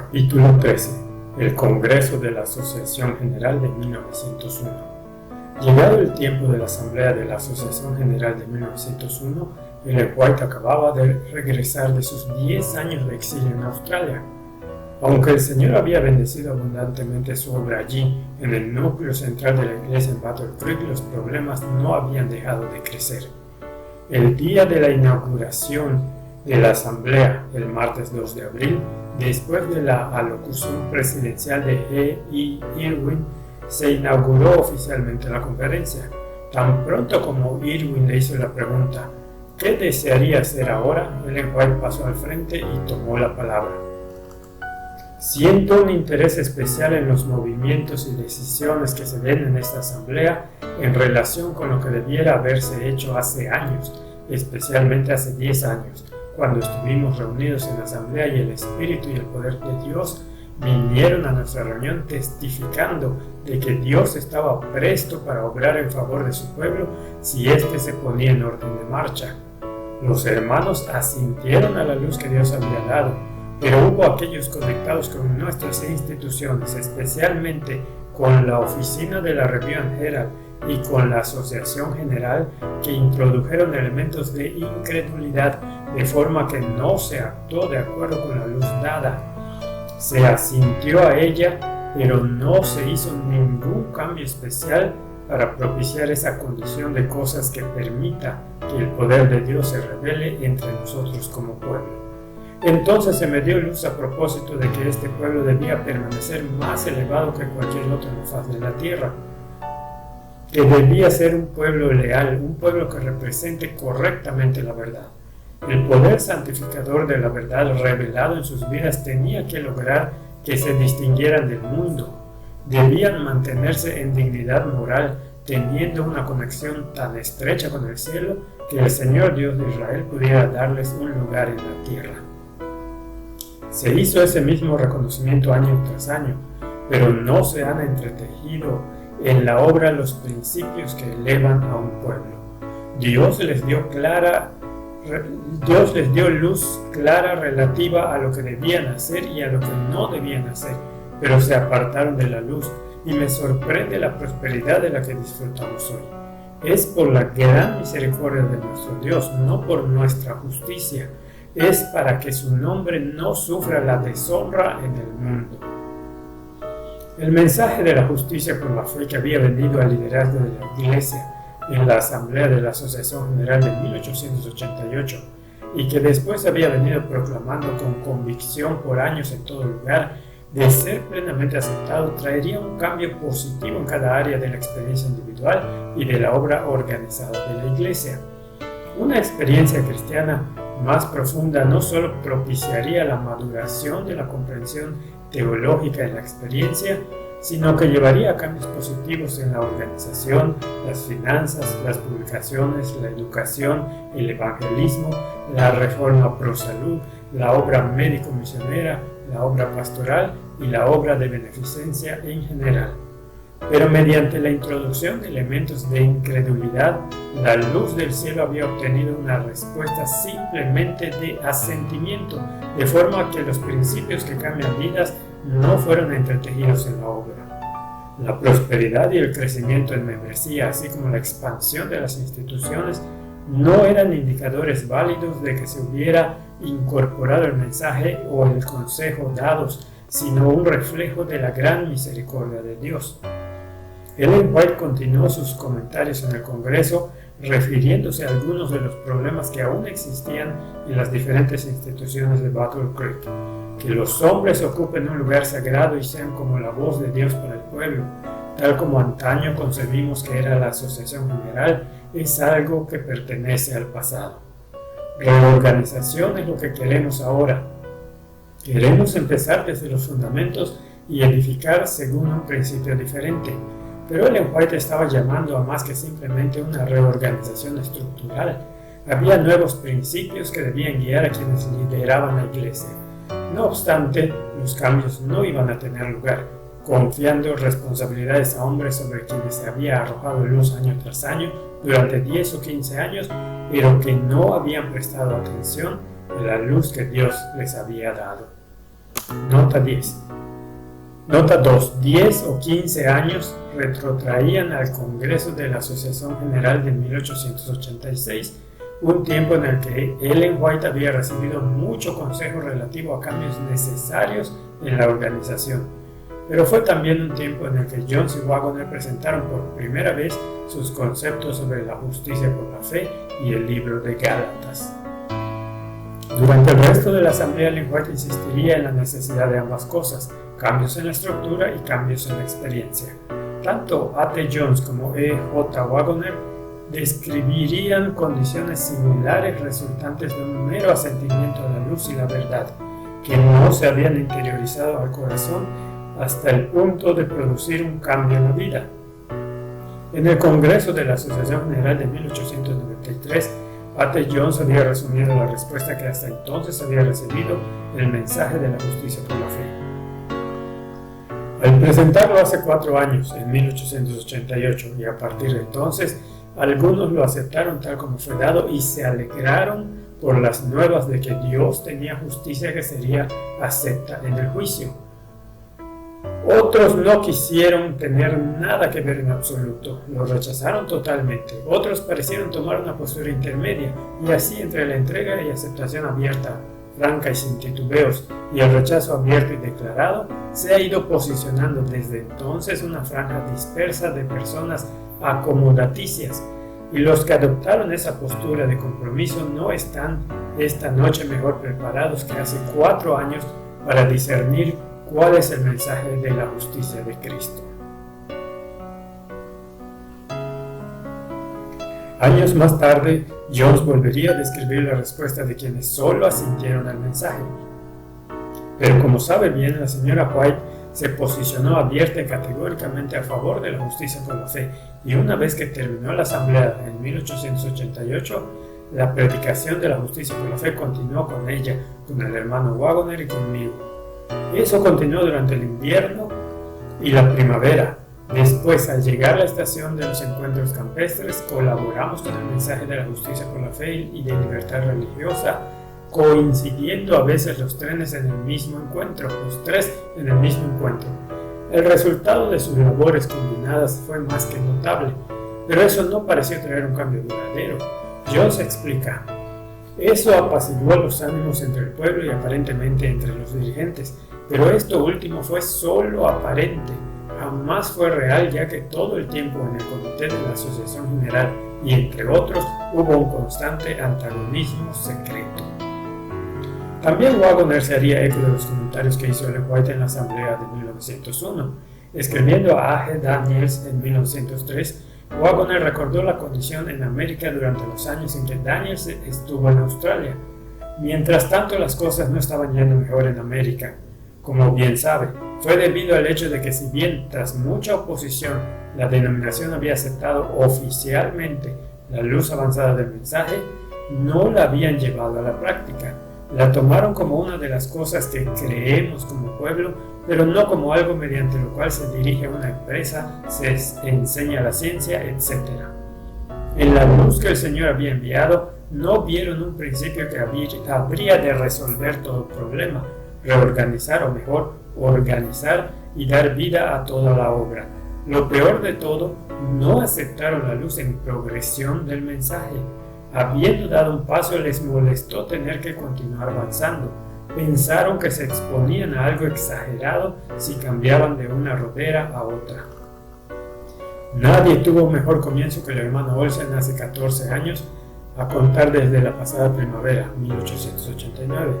Capítulo 13. El Congreso de la Asociación General de 1901. Llegado el tiempo de la Asamblea de la Asociación General de 1901, Ellen White acababa de regresar de sus 10 años de exilio en Australia. Aunque el Señor había bendecido abundantemente su obra allí, en el núcleo central de la iglesia en Battle Creek, los problemas no habían dejado de crecer. El día de la inauguración de la Asamblea, el martes 2 de abril, después de la alocución presidencial de G. E. Irwin, se inauguró oficialmente la conferencia. Tan pronto como Irwin le hizo la pregunta ¿qué desearía hacer ahora?, Ellen White pasó al frente y tomó la palabra. Siento un interés especial en los movimientos y decisiones que se den en esta asamblea en relación con lo que debiera haberse hecho hace años, especialmente hace 10 años, cuando estuvimos reunidos en la asamblea y el Espíritu y el poder de Dios vinieron a nuestra reunión testificando de que Dios estaba presto para obrar en favor de su pueblo si éste se ponía en orden de marcha. Los hermanos asintieron a la luz que Dios había dado, pero hubo aquellos conectados con nuestras instituciones, especialmente con la oficina de la Review and Herald y con la Asociación General, que introdujeron elementos de incredulidad, de forma que no se actuó de acuerdo con la luz dada. Se asintió a ella, pero no se hizo ningún cambio especial para propiciar esa condición de cosas que permita que el poder de Dios se revele entre nosotros como pueblo. Entonces se me dio luz a propósito de que este pueblo debía permanecer más elevado que cualquier otro en la faz de la tierra, que debía ser un pueblo leal, un pueblo que represente correctamente la verdad. El poder santificador de la verdad revelado en sus vidas tenía que lograr que se distinguieran del mundo. Debían mantenerse en dignidad moral, teniendo una conexión tan estrecha con el cielo que el Señor Dios de Israel pudiera darles un lugar en la tierra. Se hizo ese mismo reconocimiento año tras año, pero no se han entretejido en la obra los principios que elevan a un pueblo. Dios les dio luz clara relativa a lo que debían hacer y a lo que no debían hacer, pero se apartaron de la luz, y me sorprende la prosperidad de la que disfrutamos hoy. Es por la gran misericordia de nuestro Dios, no por nuestra justicia. Es para que su nombre no sufra la deshonra en el mundo. El mensaje de la justicia por la fe que había venido al liderazgo de la Iglesia en la Asamblea de la Asociación General de 1888 y que después había venido proclamando con convicción por años en todo lugar, de ser plenamente aceptado, traería un cambio positivo en cada área de la experiencia individual y de la obra organizada de la Iglesia. Una experiencia cristiana más profunda no solo propiciaría la maduración de la comprensión teológica en la experiencia, sino que llevaría a cambios positivos en la organización, las finanzas, las publicaciones, la educación, el evangelismo, la reforma pro salud, la obra médico-misionera, la obra pastoral y la obra de beneficencia en general. Pero mediante la introducción de elementos de incredulidad, la luz del cielo había obtenido una respuesta simplemente de asentimiento, de forma que los principios que cambian vidas no fueron entretejidos en la obra. La prosperidad y el crecimiento en membresía, así como la expansión de las instituciones, no eran indicadores válidos de que se hubiera incorporado el mensaje o el consejo dados, sino un reflejo de la gran misericordia de Dios. Ellen White continuó sus comentarios en el Congreso, refiriéndose a algunos de los problemas que aún existían en las diferentes instituciones de Battle Creek. Que los hombres ocupen un lugar sagrado y sean como la voz de Dios para el pueblo, tal como antaño concebimos que era la Asociación General, es algo que pertenece al pasado. Reorganización es lo que queremos ahora. Queremos empezar desde los fundamentos y edificar según un principio diferente. Pero Ellen White estaba llamando a más que simplemente una reorganización estructural. Había nuevos principios que debían guiar a quienes lideraban la iglesia. No obstante, los cambios no iban a tener lugar, confiando responsabilidades a hombres sobre quienes se había arrojado luz año tras año durante 10 o 15 años, pero que no habían prestado atención a la luz que Dios les había dado. Nota 10. Nota 2. 10 o 15 años retrotraían al Congreso de la Asociación General de 1886, un tiempo en el que Ellen White había recibido mucho consejo relativo a cambios necesarios en la organización, pero fue también un tiempo en el que Jones y Waggoner presentaron por primera vez sus conceptos sobre la justicia por la fe y el libro de Gálatas. Durante el resto de la asamblea, Ellen White insistiría en la necesidad de ambas cosas, cambios en la estructura y cambios en la experiencia. Tanto A.T. Jones como E.J. Waggoner describirían condiciones similares resultantes de un mero asentimiento a la luz y la verdad, que no se habían interiorizado al corazón hasta el punto de producir un cambio en la vida. En el Congreso de la Asociación General de 1893, A.T. Jones había resumido la respuesta que hasta entonces había recibido el mensaje de la justicia por la fe. Al presentarlo hace 4 años, en 1888, y a partir de entonces, algunos lo aceptaron tal como fue dado y se alegraron por las nuevas de que Dios tenía justicia que sería acepta en el juicio. Otros no quisieron tener nada que ver en absoluto, lo rechazaron totalmente. Otros parecieron tomar una postura intermedia, y así entre la entrega y aceptación abierta, franca y sin titubeos, y el rechazo abierto y declarado, se ha ido posicionando desde entonces una franja dispersa de personas acomodaticias, y los que adoptaron esa postura de compromiso no están esta noche mejor preparados que hace 4 años para discernir cuál es el mensaje de la justicia de Cristo. Años más tarde, Jones volvería a describir la respuesta de quienes solo asintieron al mensaje. Pero como sabe bien, la señora White se posicionó abierta y categóricamente a favor de la justicia por la fe, y una vez que terminó la asamblea en 1888, la predicación de la justicia por la fe continuó con ella, con el hermano Waggoner y conmigo. Eso continuó durante el invierno y la primavera. Después, al llegar a la estación de los encuentros campestres, colaboramos con el mensaje de la justicia por la fe y de libertad religiosa, coincidiendo a veces los tres en el mismo encuentro. El resultado de sus labores combinadas fue más que notable, pero eso no pareció traer un cambio duradero. Jones explica: eso apaciguó los ánimos entre el pueblo y aparentemente entre los dirigentes, pero esto último fue solo aparente, jamás fue real, ya que todo el tiempo en el comité de la Asociación General y entre otros hubo un constante antagonismo secreto. También Waggoner se haría eco de los comentarios que hizo Ellen White en la asamblea de 1901. Escribiendo a A.G. Daniels en 1903, Waggoner recordó la condición en América durante los años en que Daniels estuvo en Australia. Mientras tanto, las cosas no estaban yendo mejor en América. Como bien sabe, fue debido al hecho de que si bien tras mucha oposición la denominación había aceptado oficialmente la luz avanzada del mensaje, no la habían llevado a la práctica. La tomaron como una de las cosas que creemos como pueblo, pero no como algo mediante lo cual se dirige a una empresa, se enseña la ciencia, etc. En la luz que el Señor había enviado, no vieron un principio que habría de resolver todo problema, reorganizar o mejor, organizar y dar vida a toda la obra. Lo peor de todo, no aceptaron la luz en progresión del mensaje. Habiendo dado un paso, les molestó tener que continuar avanzando. Pensaron que se exponían a algo exagerado si cambiaban de una rodera a otra. Nadie tuvo mejor comienzo que el hermano Olsen hace 14 años, a contar desde la pasada primavera, 1889,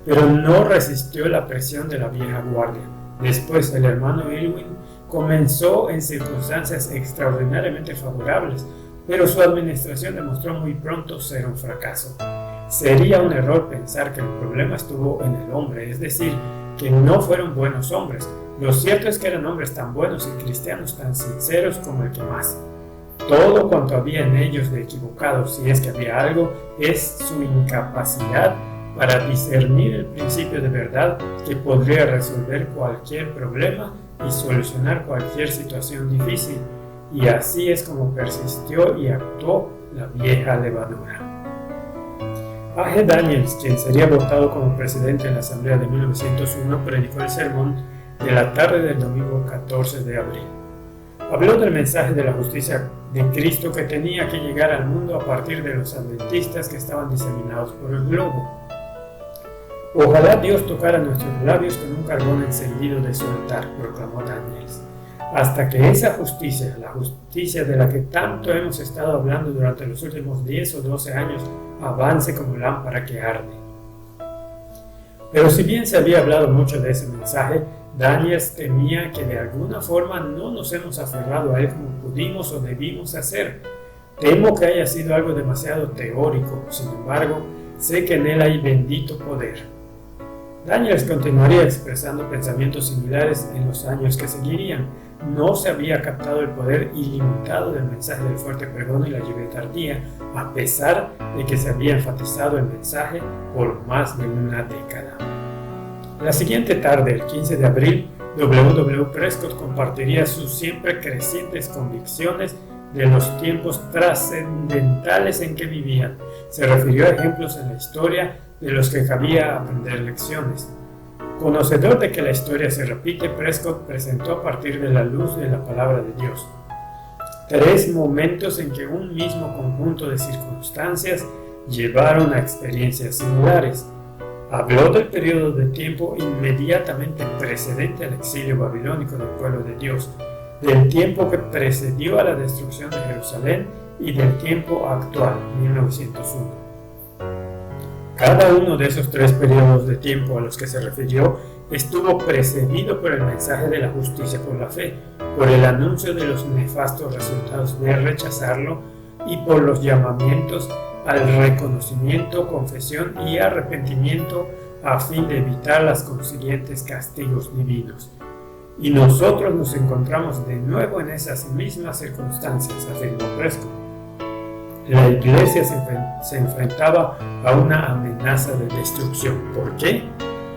pero no resistió la presión de la vieja guardia. Después, el hermano Irwin comenzó en circunstancias extraordinariamente favorables, pero su administración demostró muy pronto ser un fracaso. Sería un error pensar que el problema estuvo en el hombre, es decir, que no fueron buenos hombres. Lo cierto es que eran hombres tan buenos y cristianos tan sinceros como el que más. Todo cuanto había en ellos de equivocado, si es que había algo, es su incapacidad para discernir el principio de verdad que podría resolver cualquier problema y solucionar cualquier situación difícil. Y así es como persistió y actuó la vieja levadura. A.G. Daniels, quien sería votado como presidente en la Asamblea de 1901, predicó el sermón de la tarde del domingo 14 de abril. Habló del mensaje de la justicia de Cristo que tenía que llegar al mundo a partir de los adventistas que estaban diseminados por el globo. Ojalá Dios tocara nuestros labios con un carbón encendido de su altar, proclamó Daniels, hasta que esa justicia, la justicia de la que tanto hemos estado hablando durante los últimos 10 o 12 años, avance como lámpara que arde. Pero si bien se había hablado mucho de ese mensaje, Daniels temía que de alguna forma no nos hemos aferrado a él como pudimos o debimos hacer. Temo que haya sido algo demasiado teórico, sin embargo, sé que en él hay bendito poder. Daniels continuaría expresando pensamientos similares en los años que seguirían. No se había captado el poder ilimitado del mensaje del fuerte pregón y la lluvia tardía, a pesar de que se había enfatizado el mensaje por más de una década. La siguiente tarde, el 15 de abril, W. Prescott compartiría sus siempre crecientes convicciones de los tiempos trascendentales en que vivían. Se refirió a ejemplos en la historia de los que cabía aprender lecciones. Conocedor de que la historia se repite, Prescott presentó a partir de la luz de la palabra de Dios 3 momentos en que un mismo conjunto de circunstancias llevaron a experiencias similares. Habló del periodo de tiempo inmediatamente precedente al exilio babilónico del pueblo de Dios, del tiempo que precedió a la destrucción de Jerusalén y del tiempo actual, 1901. Cada uno de esos 3 periodos de tiempo a los que se refirió estuvo precedido por el mensaje de la justicia por la fe, por el anuncio de los nefastos resultados de rechazarlo y por los llamamientos al reconocimiento, confesión y arrepentimiento a fin de evitar los consiguientes castigos divinos. Y nosotros nos encontramos de nuevo en esas mismas circunstancias, afirmó Prescott. La iglesia se enfrentaba a una amenaza de destrucción. ¿Por qué?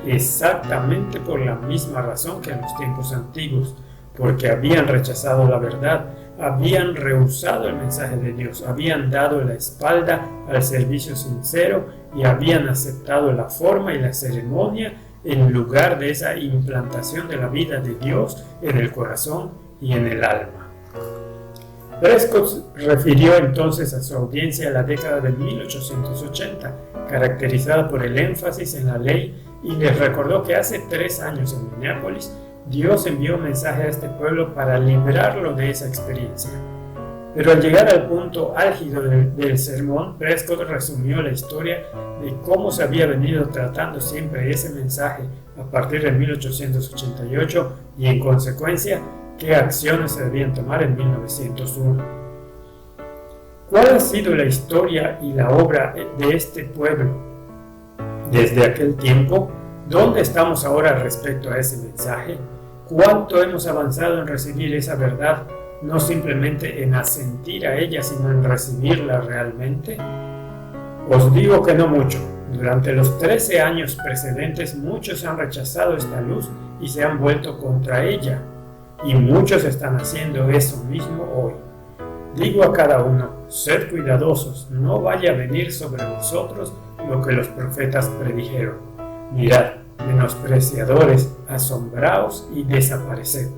Exactamente por la misma razón que en los tiempos antiguos, porque habían rechazado la verdad, habían rehusado el mensaje de Dios, habían dado la espalda al servicio sincero y habían aceptado la forma y la ceremonia en lugar de esa implantación de la vida de Dios en el corazón y en el alma. Prescott refirió entonces a su audiencia a la década de 1880, caracterizada por el énfasis en la ley, y les recordó que hace 3 años en Minneapolis, Dios envió un mensaje a este pueblo para librarlo de esa experiencia. Pero al llegar al punto álgido del sermón, Prescott resumió la historia de cómo se había venido tratando siempre ese mensaje a partir de 1888 y en consecuencia qué acciones se debían tomar en 1901. ¿Cuál ha sido la historia y la obra de este pueblo desde aquel tiempo? ¿Dónde estamos ahora respecto a ese mensaje? ¿Cuánto hemos avanzado en recibir esa verdad? No simplemente en asentir a ella, sino en recibirla realmente. Os digo que no mucho. Durante los 13 años precedentes muchos han rechazado esta luz y se han vuelto contra ella. Y muchos están haciendo eso mismo hoy. Digo a cada uno, sed cuidadosos, no vaya a venir sobre vosotros lo que los profetas predijeron. Mirad, menospreciadores, asombraos y desapareced.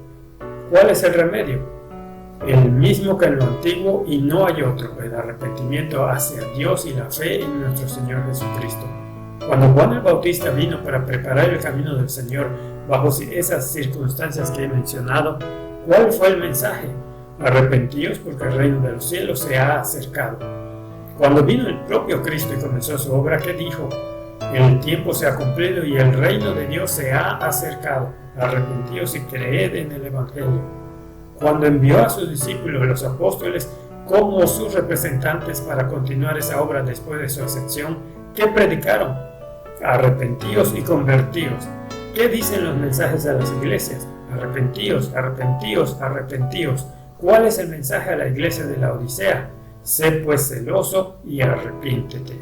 ¿Cuál es el remedio? El mismo que en lo antiguo y no hay otro, el arrepentimiento hacia Dios y la fe en nuestro Señor Jesucristo. Cuando Juan el Bautista vino para preparar el camino del Señor bajo esas circunstancias que he mencionado, ¿cuál fue el mensaje? Arrepentíos porque el reino de los cielos se ha acercado. Cuando vino el propio Cristo y comenzó su obra, ¿qué dijo? El tiempo se ha cumplido y el reino de Dios se ha acercado. Arrepentíos y creed en el Evangelio. Cuando envió a sus discípulos, los apóstoles, como sus representantes para continuar esa obra después de su ascensión, ¿qué predicaron? Arrepentíos y convertíos. ¿Qué dicen los mensajes a las iglesias? Arrepentíos, arrepentíos, arrepentíos. ¿Cuál es el mensaje a la iglesia de la Odisea? Sé pues celoso y arrepiéntete.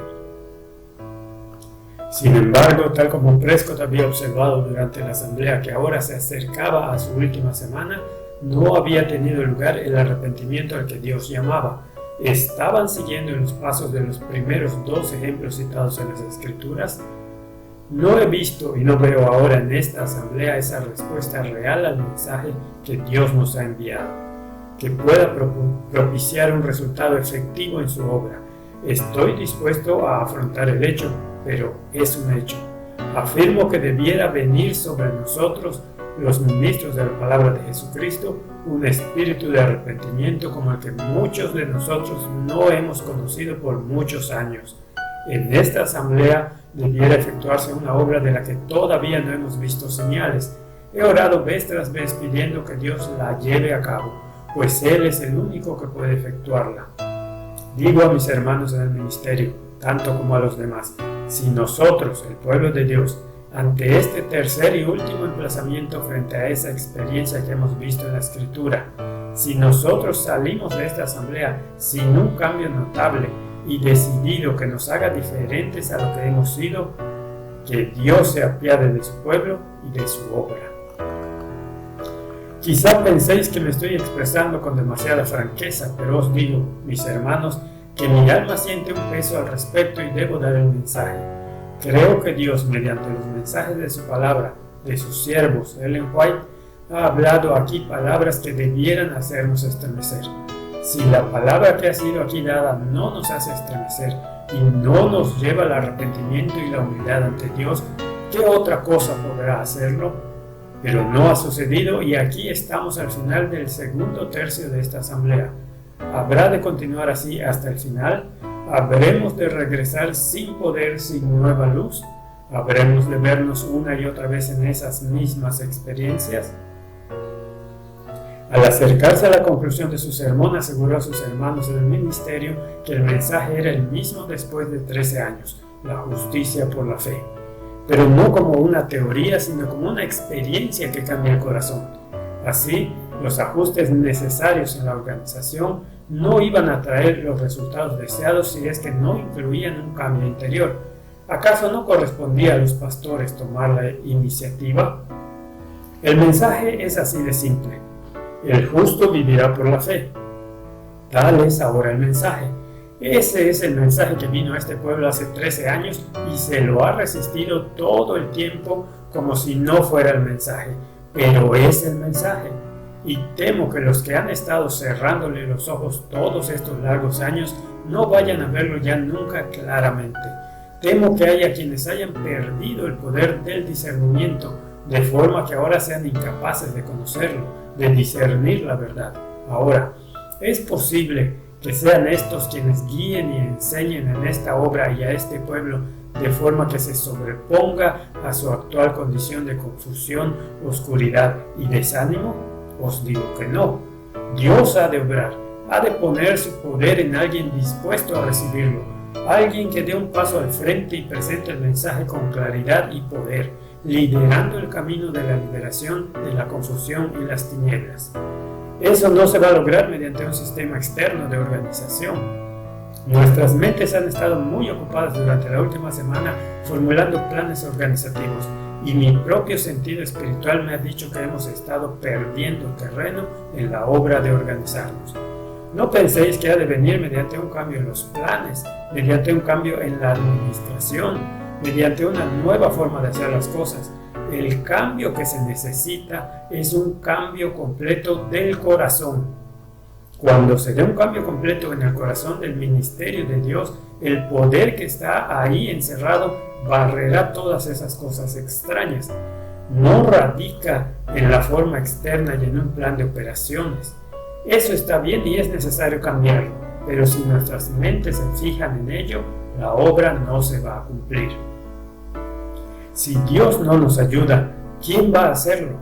Sin embargo, tal como Prescott había observado durante la asamblea que ahora se acercaba a su última semana, no había tenido lugar el arrepentimiento al que Dios llamaba. ¿Estaban siguiendo los pasos de los primeros 2 ejemplos citados en las Escrituras? No he visto y no veo ahora en esta asamblea esa respuesta real al mensaje que Dios nos ha enviado, que pueda propiciar un resultado efectivo en su obra. Estoy dispuesto a afrontar el hecho, pero es un hecho. Afirmo que debiera venir sobre nosotros, los ministros de la palabra de Jesucristo, un espíritu de arrepentimiento como el que muchos de nosotros no hemos conocido por muchos años. En esta asamblea debiera efectuarse una obra de la que todavía no hemos visto señales. He orado vez tras vez pidiendo que Dios la lleve a cabo, pues Él es el único que puede efectuarla. Digo a mis hermanos en el ministerio, tanto como a los demás, si nosotros, el pueblo de Dios, ante este tercer y último emplazamiento frente a esa experiencia que hemos visto en la Escritura, si nosotros salimos de esta asamblea sin un cambio notable y decidido que nos haga diferentes a lo que hemos sido, que Dios se apiade de su pueblo y de su obra. Quizá penséis que me estoy expresando con demasiada franqueza, pero os digo, mis hermanos, que mi alma siente un peso al respecto y debo dar el mensaje. Creo que Dios, mediante los mensajes de su palabra, de sus siervos, Ellen White, ha hablado aquí palabras que debieran hacernos estremecer. Si la palabra que ha sido aquí dada no nos hace estremecer y no nos lleva al arrepentimiento y la humildad ante Dios, ¿qué otra cosa podrá hacerlo? Pero no ha sucedido y aquí estamos al final del segundo tercio de esta asamblea. ¿Habrá de continuar así hasta el final? ¿Habremos de regresar sin poder, sin nueva luz? ¿Habremos de vernos una y otra vez en esas mismas experiencias? Al acercarse a la conclusión de su sermón, aseguró a sus hermanos en el ministerio que el mensaje era el mismo después de 13 años, la justicia por la fe. Pero no como una teoría, sino como una experiencia que cambia el corazón. Así, los ajustes necesarios en la organización no iban a traer los resultados deseados si es que no incluían un cambio interior. ¿Acaso no correspondía a los pastores tomar la iniciativa? El mensaje es así de simple. El justo vivirá por la fe. Tal es ahora el mensaje. Ese es el mensaje que vino a este pueblo hace 13 años y se lo ha resistido todo el tiempo como si no fuera el mensaje. Pero es el mensaje. Y temo que los que han estado cerrándole los ojos todos estos largos años no vayan a verlo ya nunca claramente. Temo que haya quienes hayan perdido el poder del discernimiento, de forma que ahora sean incapaces de conocerlo, de discernir la verdad. Ahora, es posible que sean estos quienes guíen y enseñen en esta obra y a este pueblo de forma que se sobreponga a su actual condición de confusión, oscuridad y desánimo. Os digo que no. Dios ha de obrar, ha de poner su poder en alguien dispuesto a recibirlo, alguien que dé un paso al frente y presente el mensaje con claridad y poder, liderando el camino de la liberación de la confusión y las tinieblas. Eso no se va a lograr mediante un sistema externo de organización. Nuestras mentes han estado muy ocupadas durante la última semana formulando planes organizativos y mi propio sentido espiritual me ha dicho que hemos estado perdiendo terreno en la obra de organizarnos. No penséis que ha de venir mediante un cambio en los planes, mediante un cambio en la administración, mediante una nueva forma de hacer las cosas. El cambio que se necesita es un cambio completo del corazón. Cuando se dé un cambio completo en el corazón del ministerio de Dios, el poder que está ahí encerrado barrerá todas esas cosas extrañas. No radica en la forma externa y en un plan de operaciones. Eso está bien y es necesario cambiarlo, pero si nuestras mentes se fijan en ello, la obra no se va a cumplir. Si Dios no nos ayuda, ¿quién va a hacerlo?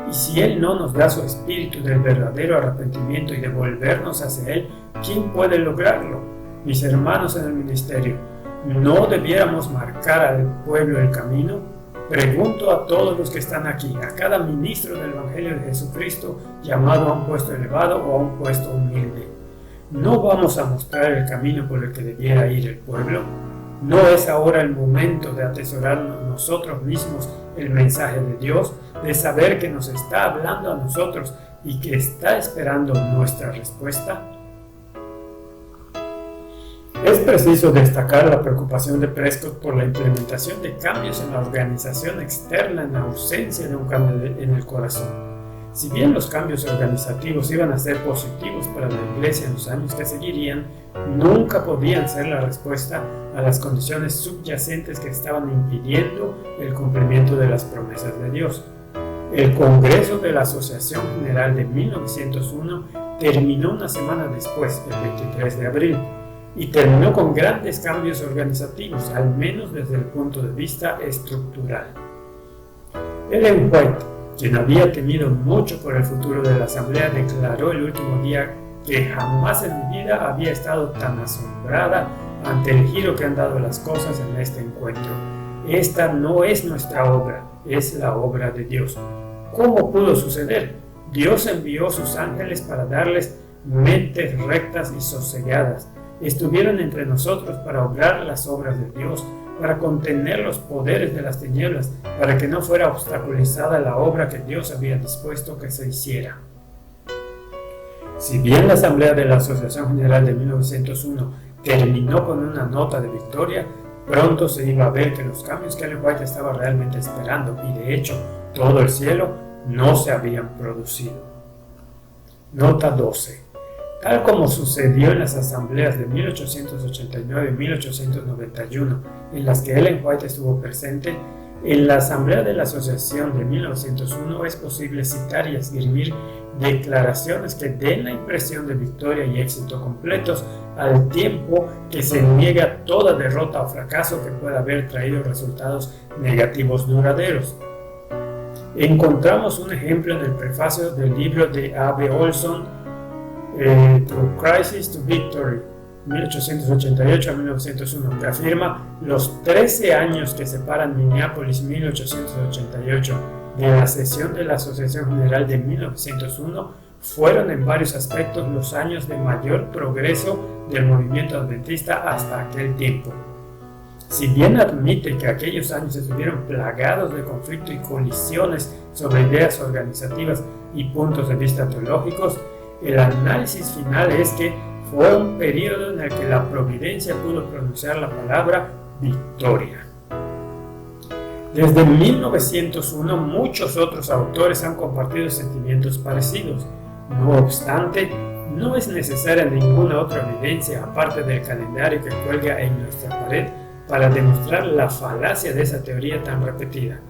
Y si Él no nos da su espíritu del verdadero arrepentimiento y de volvernos hacia Él, ¿quién puede lograrlo? Mis hermanos en el ministerio, ¿no debiéramos marcar al pueblo el camino? Pregunto a todos los que están aquí, a cada ministro del Evangelio de Jesucristo llamado a un puesto elevado o a un puesto humilde. ¿No vamos a mostrar el camino por el que debiera ir el pueblo? ¿No es ahora el momento de atesorar nosotros mismos el mensaje de Dios, de saber que nos está hablando a nosotros y que está esperando nuestra respuesta? preciso destacar la preocupación de Prescott por la implementación de cambios en la organización externa en ausencia de un cambio en el corazón. Si bien los cambios organizativos iban a ser positivos para la Iglesia en los años que seguirían, nunca podían ser la respuesta a las condiciones subyacentes que estaban impidiendo el cumplimiento de las promesas de Dios. El Congreso de la Asociación General de 1901 terminó una semana después, el 23 de abril, y terminó con grandes cambios organizativos, al menos desde el punto de vista estructural. Ellen White, quien había temido mucho por el futuro de la Asamblea, declaró el último día que jamás en mi vida había estado tan asombrada ante el giro que han dado las cosas en este encuentro. Esta no es nuestra obra, es la obra de Dios. ¿Cómo pudo suceder? Dios envió sus ángeles para darles mentes rectas y sosegadas. Estuvieron entre nosotros para obrar las obras de Dios, para contener los poderes de las tinieblas, para que no fuera obstaculizada la obra que Dios había dispuesto que se hiciera. Si bien la Asamblea de la Asociación General de 1901 terminó con una nota de victoria, pronto se iba a ver que los cambios que Ellen White estaba realmente esperando, y de hecho todo el cielo, no se habían producido. Nota 12. Tal como sucedió en las asambleas de 1889 y 1891, en las que Ellen White estuvo presente, en la asamblea de la asociación de 1901 es posible citar y esgrimir declaraciones que den la impresión de victoria y éxito completos, al tiempo que se niega toda derrota o fracaso que pueda haber traído resultados negativos duraderos. Encontramos un ejemplo en el prefacio del libro de A.B. Olson, Through Crisis to Victory, 1888 a 1901, que afirma: los 13 años que separan Minneapolis 1888 de la sesión de la Asociación General de 1901 fueron en varios aspectos los años de mayor progreso del movimiento adventista hasta aquel tiempo. Si bien admite que aquellos años estuvieron plagados de conflicto y colisiones sobre ideas organizativas y puntos de vista teológicos, el análisis final es que fue un periodo en el que la providencia pudo pronunciar la palabra victoria. Desde 1901 muchos otros autores han compartido sentimientos parecidos. No obstante, no es necesaria ninguna otra evidencia aparte del calendario que cuelga en nuestra pared para demostrar la falacia de esa teoría tan repetida.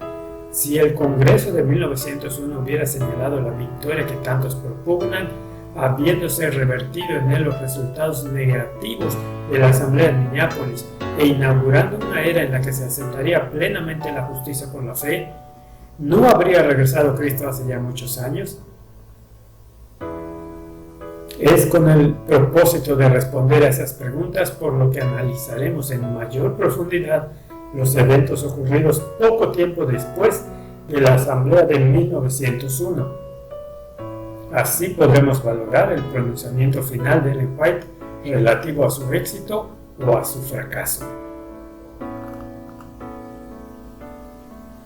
Si el Congreso de 1901 hubiera señalado la victoria que tantos propugnan, habiéndose revertido en él los resultados negativos de la Asamblea de Minneapolis e inaugurando una era en la que se aceptaría plenamente la justicia por la fe, ¿no habría regresado Cristo hace ya muchos años? Es con el propósito de responder a esas preguntas por lo que analizaremos en mayor profundidad los eventos ocurridos poco tiempo después de la Asamblea de 1901. Así podremos valorar el pronunciamiento final de Ellen White relativo a su éxito o a su fracaso.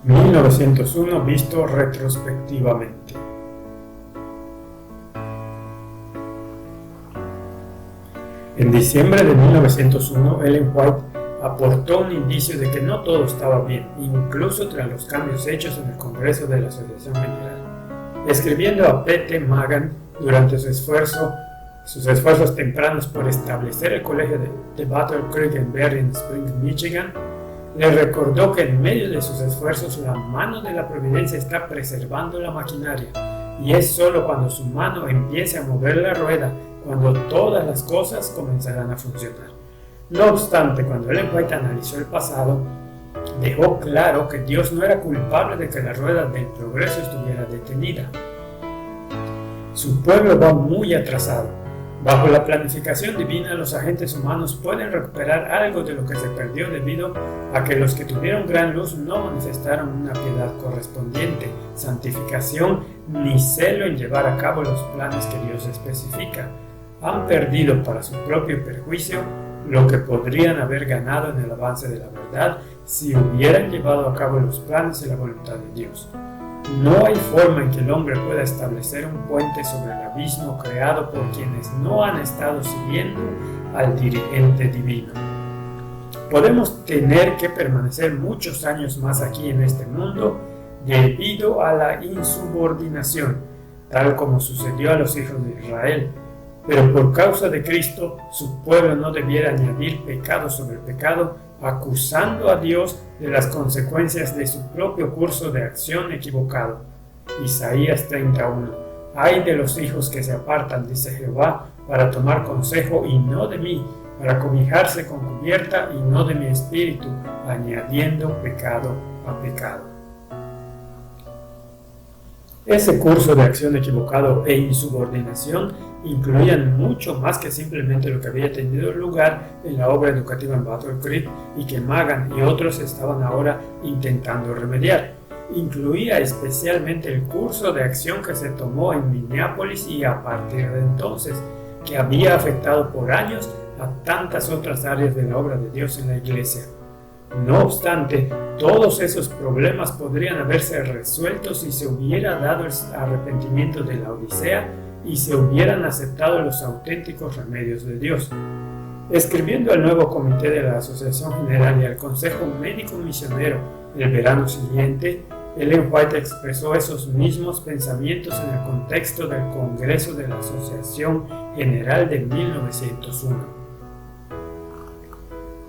1901 visto retrospectivamente. En diciembre de 1901, Ellen White aportó un indicio de que no todo estaba bien, incluso tras los cambios hechos en el Congreso de la Asociación General. Escribiendo a P.T. Magan durante sus esfuerzos tempranos por establecer el colegio de Battle Creek en Berrien Springs, Michigan, le recordó que en medio de sus esfuerzos la mano de la providencia está preservando la maquinaria, y es solo cuando su mano empiece a mover la rueda cuando todas las cosas comenzarán a funcionar. No obstante, cuando Ellen White analizó el pasado, dejó claro que Dios no era culpable de que la rueda del progreso estuviera detenida. Su pueblo va muy atrasado. Bajo la planificación divina, los agentes humanos pueden recuperar algo de lo que se perdió debido a que los que tuvieron gran luz no manifestaron una piedad correspondiente, santificación ni celo en llevar a cabo los planes que Dios especifica. Han perdido para su propio perjuicio lo que podrían haber ganado en el avance de la verdad si hubieran llevado a cabo los planes y la voluntad de Dios. No hay forma en que el hombre pueda establecer un puente sobre el abismo creado por quienes no han estado siguiendo al dirigente divino. Podemos tener que permanecer muchos años más aquí en este mundo debido a la insubordinación, tal como sucedió a los hijos de Israel. Pero por causa de Cristo, su pueblo no debiera añadir pecado sobre pecado, acusando a Dios de las consecuencias de su propio curso de acción equivocado. Isaías 31. Ay de los hijos que se apartan, dice Jehová, para tomar consejo y no de mí, para cobijarse con cubierta y no de mi espíritu, añadiendo pecado a pecado. Ese curso de acción equivocado e insubordinación incluían mucho más que simplemente lo que había tenido lugar en la obra educativa en Battle Creek y que Magan y otros estaban ahora intentando remediar. Incluía especialmente el curso de acción que se tomó en Minneapolis y a partir de entonces, que había afectado por años a tantas otras áreas de la obra de Dios en la iglesia. No obstante, todos esos problemas podrían haberse resuelto si se hubiera dado el arrepentimiento de la Odisea y se hubieran aceptado los auténticos remedios de Dios. Escribiendo al nuevo comité de la Asociación General y al Consejo Médico Misionero el verano siguiente, Ellen White expresó esos mismos pensamientos en el contexto del Congreso de la Asociación General de 1901.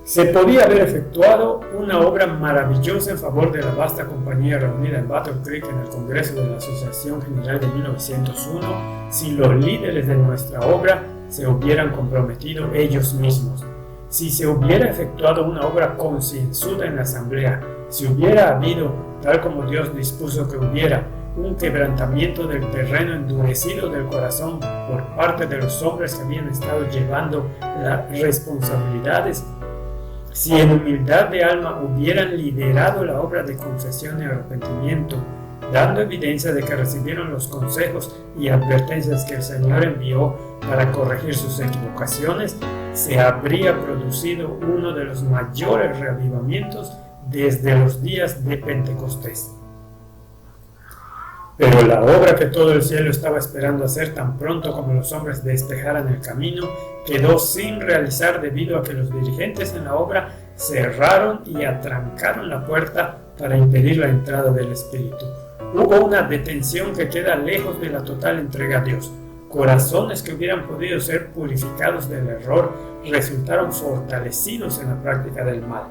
Se podía haber efectuado una obra maravillosa en favor de la vasta compañía reunida en Battle Creek en el Congreso de la Asociación General de 1901 si los líderes de nuestra obra se hubieran comprometido ellos mismos, si se hubiera efectuado una obra concienzuda en la asamblea, si hubiera habido, tal como Dios dispuso que hubiera, un quebrantamiento del terreno endurecido del corazón por parte de los hombres que habían estado llevando las responsabilidades, si en humildad de alma hubieran liderado la obra de confesión y arrepentimiento, dando evidencia de que recibieron los consejos y advertencias que el Señor envió para corregir sus equivocaciones, se habría producido uno de los mayores reavivamientos desde los días de Pentecostés. Pero la obra que todo el cielo estaba esperando hacer tan pronto como los hombres despejaran el camino, quedó sin realizar debido a que los dirigentes en la obra cerraron y atrancaron la puerta para impedir la entrada del Espíritu. Hubo una detención que queda lejos de la total entrega a Dios. Corazones que hubieran podido ser purificados del error resultaron fortalecidos en la práctica del mal.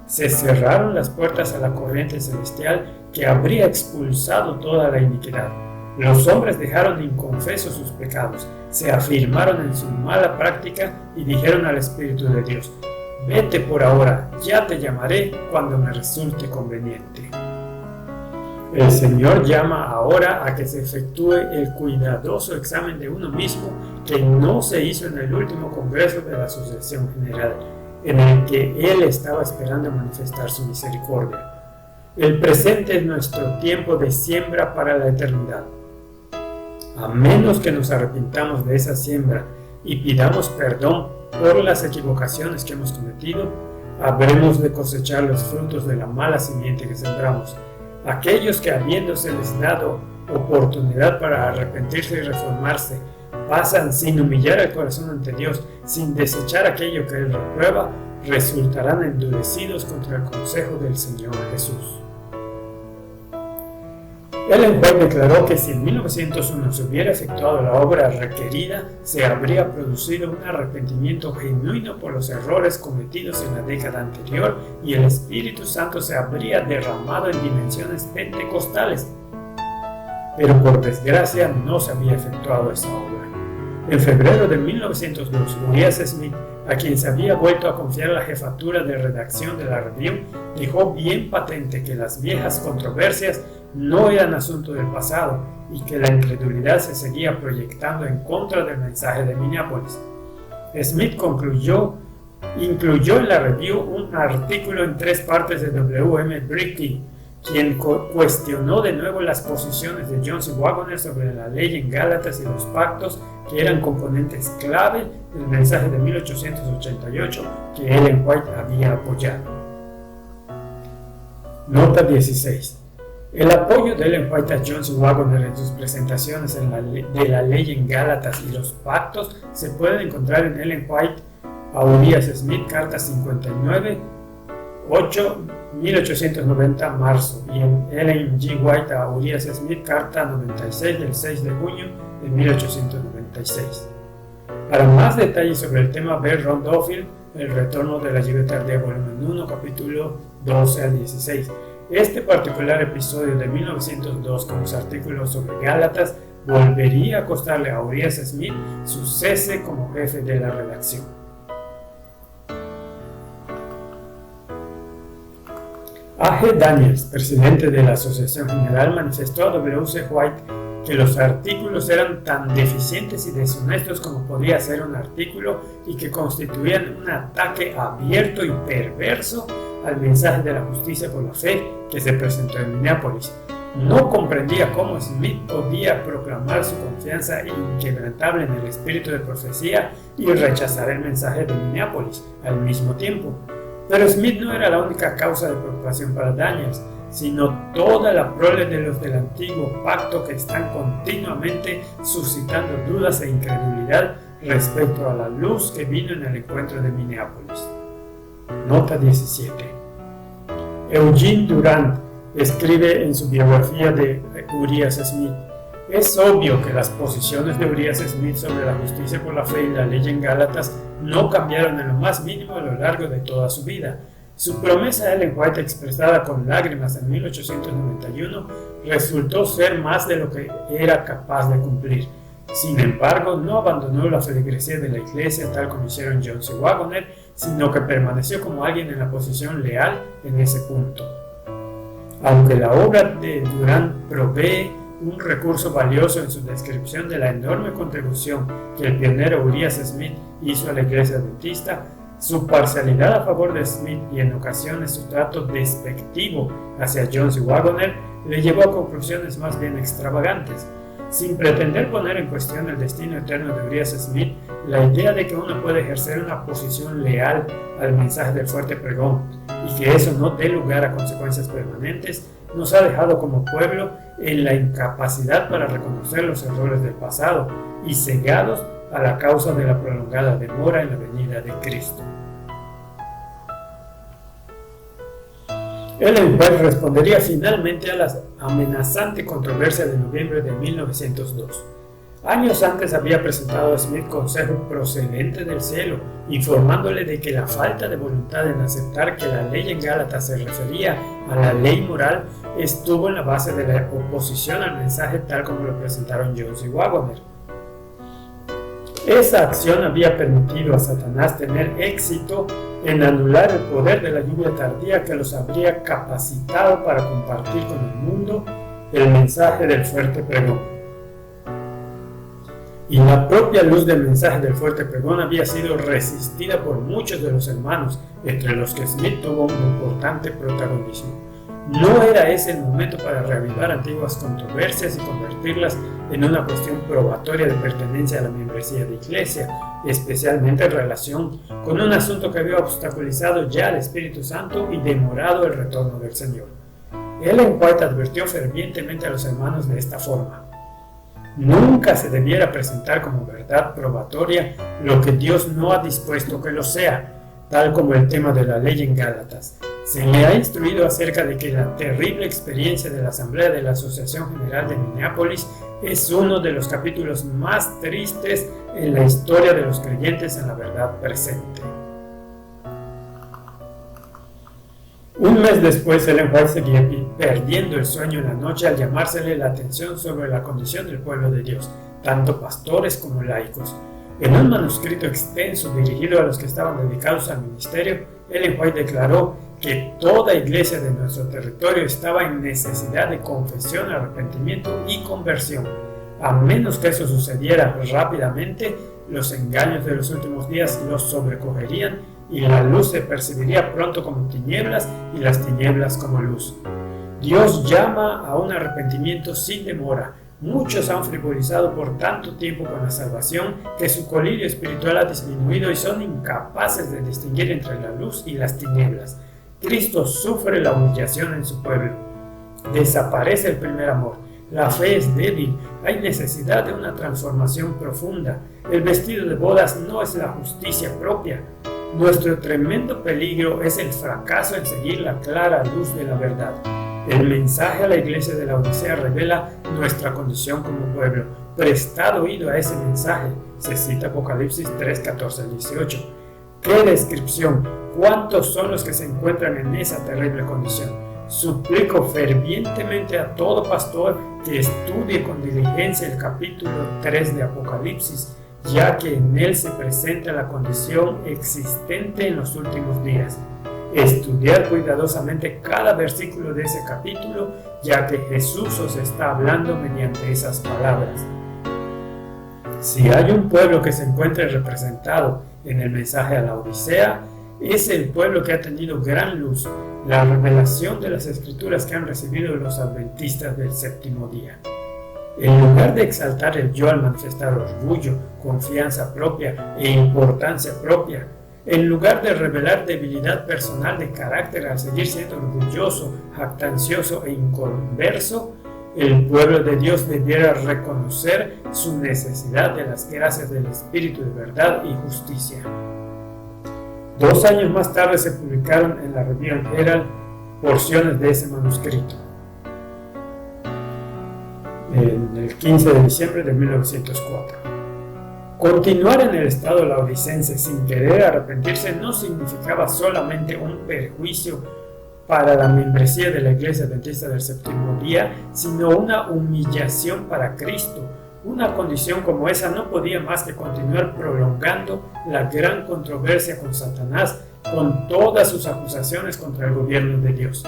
Se cerraron las puertas a la corriente celestial que habría expulsado toda la iniquidad. Los hombres dejaron inconfesos sus pecados, se afirmaron en su mala práctica y dijeron al Espíritu de Dios: vete por ahora, ya te llamaré cuando me resulte conveniente. El Señor llama ahora a que se efectúe el cuidadoso examen de uno mismo que no se hizo en el último Congreso de la Asociación General, en el que Él estaba esperando manifestar su misericordia. El presente es nuestro tiempo de siembra para la eternidad. A menos que nos arrepintamos de esa siembra y pidamos perdón por las equivocaciones que hemos cometido, habremos de cosechar los frutos de la mala simiente que sembramos. Aquellos que, habiéndoseles dado oportunidad para arrepentirse y reformarse, pasan sin humillar el corazón ante Dios, sin desechar aquello que Él reprueba, resultarán endurecidos contra el consejo del Señor Jesús. Ellen White declaró que si en 1901 se hubiera efectuado la obra requerida, se habría producido un arrepentimiento genuino por los errores cometidos en la década anterior y el Espíritu Santo se habría derramado en dimensiones pentecostales. Pero por desgracia no se había efectuado esa obra. En febrero de 1902, Urias Smith, a quien se había vuelto a confiar la jefatura de redacción de la Review, dejó bien patente que las viejas controversias no eran asunto del pasado y que la incredulidad se seguía proyectando en contra del mensaje de Minneapolis. Smith incluyó en la Review un artículo en 3 partes de W.M. Bricky, quien cuestionó de nuevo las posiciones de Jones y Waggoner sobre la ley en Gálatas y los pactos, que eran componentes clave del mensaje de 1888 que Ellen White había apoyado. Nota 16. El apoyo de Ellen White a John C. Waggoner en sus presentaciones de la ley en Gálatas y los pactos se pueden encontrar en Ellen White a Urias Smith, carta 59, 1890, marzo, y en Ellen G. White a Urias Smith, carta 96 del 6 de junio de 1896. Para más detalles sobre el tema, ver Ron Duffield, El retorno de la lluvia tardía, volumen 1, capítulo 12 al 16. Este particular episodio de 1902 con los artículos sobre Gálatas volvería a costarle a Urias Smith su cese como jefe de la redacción. A.G. Daniels, presidente de la Asociación General, manifestó a W.C. White que los artículos eran tan deficientes y deshonestos como podía ser un artículo y que constituían un ataque abierto y perverso al mensaje de la justicia por la fe que se presentó en Minneapolis. No comprendía cómo Smith podía proclamar su confianza inquebrantable en el espíritu de profecía y rechazar el mensaje de Minneapolis al mismo tiempo. Pero Smith no era la única causa de preocupación para Daniels, sino toda la prole de los del antiguo pacto que están continuamente suscitando dudas e incredulidad respecto a la luz que vino en el encuentro de Minneapolis. Nota 17. Eugene Durant escribe en su biografía de Urias Smith: es obvio que las posiciones de Urias Smith sobre la justicia por la fe y la ley en Gálatas no cambiaron en lo más mínimo a lo largo de toda su vida. Su promesa a Ellen White, expresada con lágrimas en 1891, resultó ser más de lo que era capaz de cumplir. Sin embargo, no abandonó la feligresía de la Iglesia tal como hicieron John C. Waggoner, sino que permaneció como alguien en la posición leal en ese punto. Aunque la obra de Durant provee un recurso valioso en su descripción de la enorme contribución que el pionero Urias Smith hizo a la Iglesia Adventista, su parcialidad a favor de Smith y en ocasiones su trato despectivo hacia John C. Waggoner le llevó a conclusiones más bien extravagantes. Sin pretender poner en cuestión el destino eterno de Urias Smith, la idea de que uno puede ejercer una posición leal al mensaje del fuerte pregón y que eso no dé lugar a consecuencias permanentes nos ha dejado como pueblo en la incapacidad para reconocer los errores del pasado y cegados a la causa de la prolongada demora en la venida de Cristo. Ellen White respondería finalmente a la amenazante controversia de noviembre de 1902. Años antes había presentado a Smith consejo procedente del cielo, informándole de que la falta de voluntad en aceptar que la ley en Gálatas se refería a la ley moral estuvo en la base de la oposición al mensaje tal como lo presentaron Jones y Waggoner. Esa acción había permitido a Satanás tener éxito en anular el poder de la lluvia tardía que los habría capacitado para compartir con el mundo el mensaje del fuerte pregón. Y la propia luz del mensaje del fuerte pregón había sido resistida por muchos de los hermanos, entre los que Smith tuvo un importante protagonismo. No era ese el momento para reavivar antiguas controversias y convertirlas en una cuestión probatoria de pertenencia a la membresía de iglesia, especialmente en relación con un asunto que había obstaculizado ya al Espíritu Santo y demorado el retorno del Señor. Ellen White advirtió fervientemente a los hermanos de esta forma: nunca se debiera presentar como verdad probatoria lo que Dios no ha dispuesto que lo sea, tal como el tema de la ley en Gálatas. Se le ha instruido acerca de que la terrible experiencia de la Asamblea de la Asociación General de Minneapolis es uno de los capítulos más tristes en la historia de los creyentes en la verdad presente. Un mes después, Ellen White seguía perdiendo el sueño en la noche al llamársele la atención sobre la condición del pueblo de Dios, tanto pastores como laicos. En un manuscrito extenso dirigido a los que estaban dedicados al ministerio, Ellen White declaró que toda iglesia de nuestro territorio estaba en necesidad de confesión, arrepentimiento y conversión. A menos que eso sucediera rápidamente, los engaños de los últimos días los sobrecogerían y la luz se percibiría pronto como tinieblas y las tinieblas como luz. Dios llama a un arrepentimiento sin demora. Muchos han frivolizado por tanto tiempo con la salvación que su colirio espiritual ha disminuido y son incapaces de distinguir entre la luz y las tinieblas. Cristo sufre la humillación en su pueblo. Desaparece el primer amor. La fe es débil. Hay necesidad de una transformación profunda. El vestido de bodas no es la justicia propia. Nuestro tremendo peligro es el fracaso en seguir la clara luz de la verdad. El mensaje a la iglesia de la Odisea revela nuestra condición como pueblo. Prestad oído a ese mensaje. Se cita Apocalipsis 3, 14 al 18. ¡Qué descripción! ¿Cuántos son los que se encuentran en esa terrible condición? Suplico fervientemente a todo pastor que estudie con diligencia el capítulo 3 de Apocalipsis, ya que en él se presenta la condición existente en los últimos días. Estudiar cuidadosamente cada versículo de ese capítulo, ya que Jesús os está hablando mediante esas palabras. Si hay un pueblo que se encuentre representado en el mensaje a la Odisea, es el pueblo que ha tenido gran luz, la revelación de las escrituras que han recibido los adventistas del séptimo día. En lugar de exaltar el yo al manifestar orgullo, confianza propia e importancia propia, en lugar de revelar debilidad personal de carácter al seguir siendo orgulloso, jactancioso e inconverso, el pueblo de Dios debiera reconocer su necesidad de las gracias del Espíritu de verdad y justicia. 2 años más tarde se publicaron en la Review Herald porciones de ese manuscrito, en el 15 de diciembre de 1904. Continuar en el estado laodicense sin querer arrepentirse no significaba solamente un perjuicio para la membresía de la Iglesia Adventista del Séptimo Día, sino una humillación para Cristo. Una condición como esa no podía más que continuar prolongando la gran controversia con Satanás, con todas sus acusaciones contra el gobierno de Dios.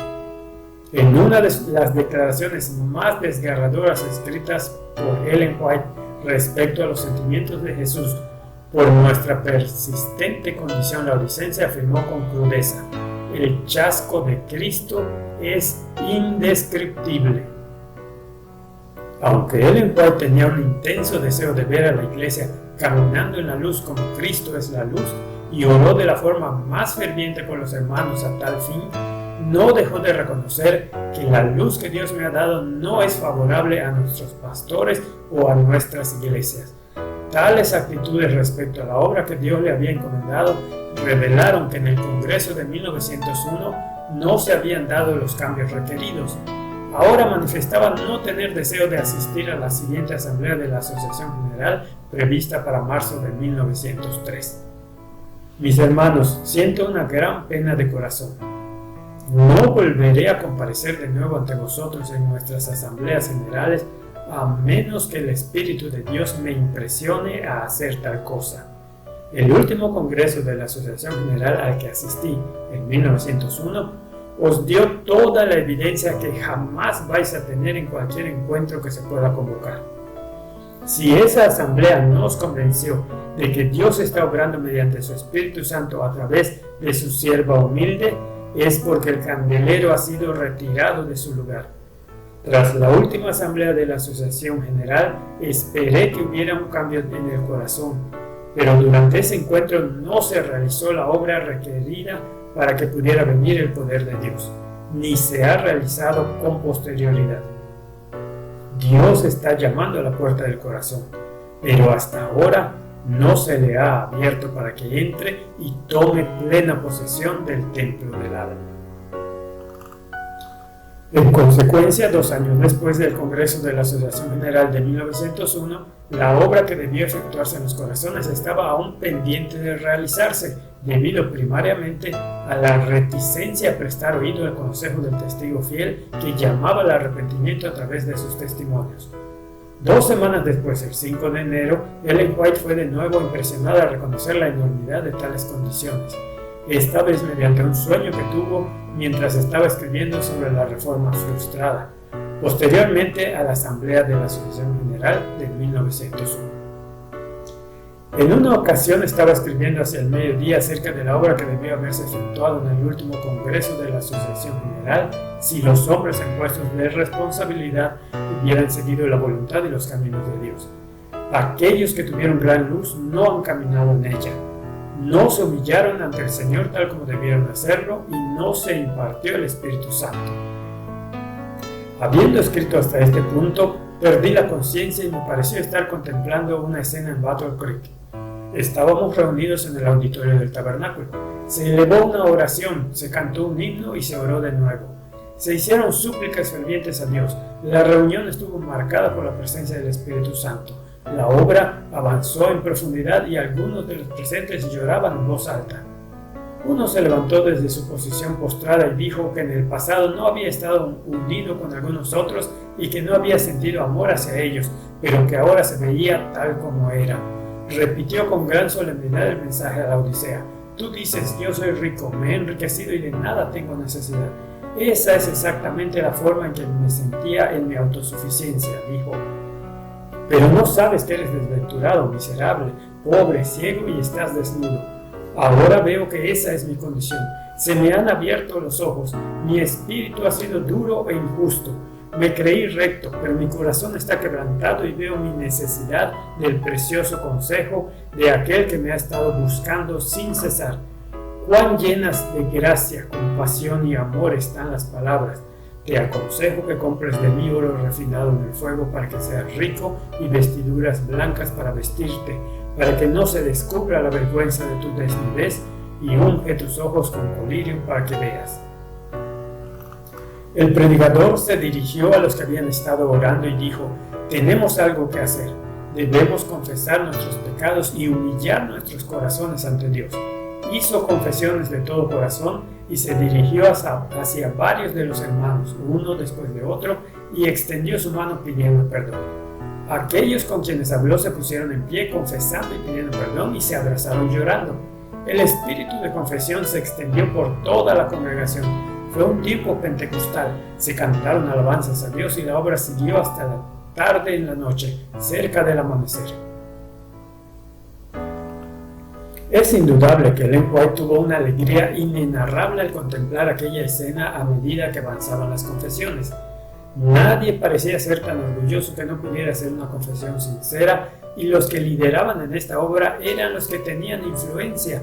En una de las declaraciones más desgarradoras escritas por Ellen White respecto a los sentimientos de Jesús por nuestra persistente condición laodicense, afirmó con crudeza: el chasco de Cristo es indescriptible. Aunque Ellen White tenía un intenso deseo de ver a la iglesia caminando en la luz como Cristo es la luz, y oró de la forma más ferviente por los hermanos a tal fin, no dejó de reconocer que la luz que Dios me ha dado no es favorable a nuestros pastores o a nuestras iglesias. Tales actitudes respecto a la obra que Dios le había encomendado revelaron que en el Congreso de 1901 no se habían dado los cambios requeridos. Ahora manifestaba no tener deseo de asistir a la siguiente asamblea de la Asociación General prevista para marzo de 1903. Mis hermanos, siento una gran pena de corazón. No volveré a comparecer de nuevo ante vosotros en nuestras asambleas generales a menos que el Espíritu de Dios me impresione a hacer tal cosa. El último congreso de la Asociación General al que asistí en 1901 os dio toda la evidencia que jamás vais a tener en cualquier encuentro que se pueda convocar. Si esa asamblea no os convenció de que Dios está obrando mediante su Espíritu Santo a través de su sierva humilde, es porque el candelero ha sido retirado de su lugar. Tras la última asamblea de la Asociación General, esperé que hubiera un cambio en el corazón, pero durante ese encuentro no se realizó la obra requerida para que pudiera venir el poder de Dios, ni se ha realizado con posterioridad. Dios está llamando a la puerta del corazón, pero hasta ahora no se le ha abierto para que entre y tome plena posesión del templo del alma. En consecuencia, 2 años después del Congreso de la Asociación General de 1901, la obra que debió efectuarse en los corazones estaba aún pendiente de realizarse, debido primariamente a la reticencia a prestar oído al consejo del testigo fiel que llamaba al arrepentimiento a través de sus testimonios. 2 semanas después, el 5 de enero, Ellen White fue de nuevo impresionada a reconocer la enormidad de tales condiciones, esta vez mediante un sueño que tuvo mientras estaba escribiendo sobre la reforma frustrada, posteriormente a la asamblea de la Asociación General de 1901. En una ocasión estaba escribiendo hacia el mediodía acerca de la obra que debió haberse efectuado en el último Congreso de la Asociación General si los hombres en puestos de responsabilidad hubieran seguido la voluntad y los caminos de Dios. Aquellos que tuvieron gran luz no han caminado en ella. No se humillaron ante el Señor tal como debieron hacerlo y no se impartió el Espíritu Santo. Habiendo escrito hasta este punto, perdí la conciencia y me pareció estar contemplando una escena en Battle Creek. Estábamos reunidos en el auditorio del tabernáculo. Se elevó una oración, se cantó un himno y se oró de nuevo. Se hicieron súplicas fervientes a Dios. La reunión estuvo marcada por la presencia del Espíritu Santo. La obra avanzó en profundidad y algunos de los presentes lloraban en voz alta. Uno se levantó desde su posición postrada y dijo que en el pasado no había estado unido con algunos otros y que no había sentido amor hacia ellos, pero que ahora se veía tal como era. Repitió con gran solemnidad el mensaje a la Odisea. Tú dices, yo soy rico, me he enriquecido y de nada tengo necesidad. Esa es exactamente la forma en que me sentía en mi autosuficiencia, dijo. Pero no sabes que eres desventurado, miserable, pobre, ciego y estás desnudo. Ahora veo que esa es mi condición. Se me han abierto los ojos, mi espíritu ha sido duro e injusto. Me creí recto, pero mi corazón está quebrantado y veo mi necesidad del precioso consejo de aquel que me ha estado buscando sin cesar. Cuán llenas de gracia, compasión y amor están las palabras. Te aconsejo que compres de mí oro refinado en el fuego para que seas rico y vestiduras blancas para vestirte, para que no se descubra la vergüenza de tu desnudez y unge tus ojos con colirio para que veas. El predicador se dirigió a los que habían estado orando y dijo, tenemos algo que hacer, debemos confesar nuestros pecados y humillar nuestros corazones ante Dios. Hizo confesiones de todo corazón y se dirigió hacia varios de los hermanos, uno después de otro, y extendió su mano pidiendo perdón. Aquellos con quienes habló se pusieron en pie confesando y pidiendo perdón y se abrazaron llorando. El espíritu de confesión se extendió por toda la congregación. Fue un tiempo pentecostal, se cantaron alabanzas a Dios y la obra siguió hasta la tarde en la noche, cerca del amanecer. Es indudable que Ellen White tuvo una alegría inenarrable al contemplar aquella escena a medida que avanzaban las confesiones. Nadie parecía ser tan orgulloso que no pudiera hacer una confesión sincera, y los que lideraban en esta obra eran los que tenían influencia,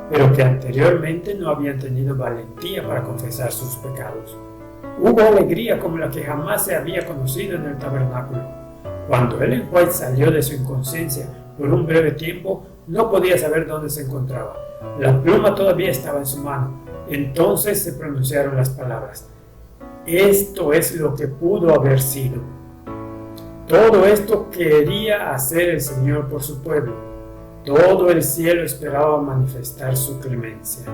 pero que anteriormente no habían tenido valentía para confesar sus pecados. Hubo alegría como la que jamás se había conocido en el tabernáculo. Cuando Ellen White salió de su inconsciencia por un breve tiempo, no podía saber dónde se encontraba. La pluma todavía estaba en su mano. Entonces se pronunciaron las palabras. Esto es lo que pudo haber sido. Todo esto quería hacer el Señor por su pueblo. Todo el cielo esperaba manifestar su clemencia.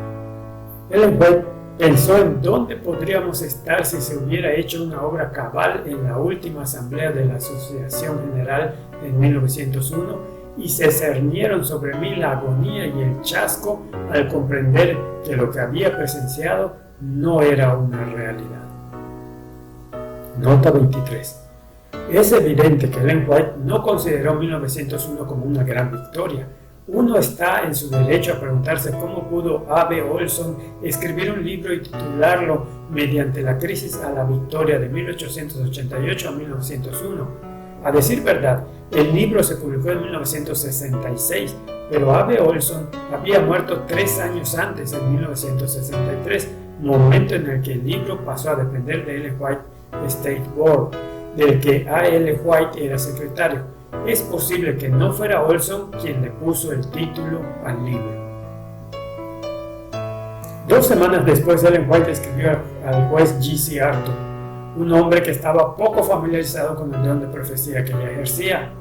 Ellen White pensó en dónde podríamos estar si se hubiera hecho una obra cabal en la última asamblea de la Asociación General en 1901 y se cernieron sobre mí la agonía y el chasco al comprender que lo que había presenciado no era una realidad. Nota 23. Es evidente que Ellen White no consideró 1901 como una gran victoria. Uno está en su derecho a preguntarse cómo pudo A.B. Olson escribir un libro y titularlo Mediante la crisis a la victoria de 1888 a 1901. A decir verdad, el libro se publicó en 1966, pero A.B. Olson había muerto 3 años antes, en 1963, momento en el que el libro pasó a depender de Ellen White State Board, del que A.L. White era secretario. Es posible que no fuera Olson quien le puso el título al libro. 2 semanas después, Ellen White escribió al juez G.C. Arthur, un hombre que estaba poco familiarizado con el don de profecía que ella ejercía.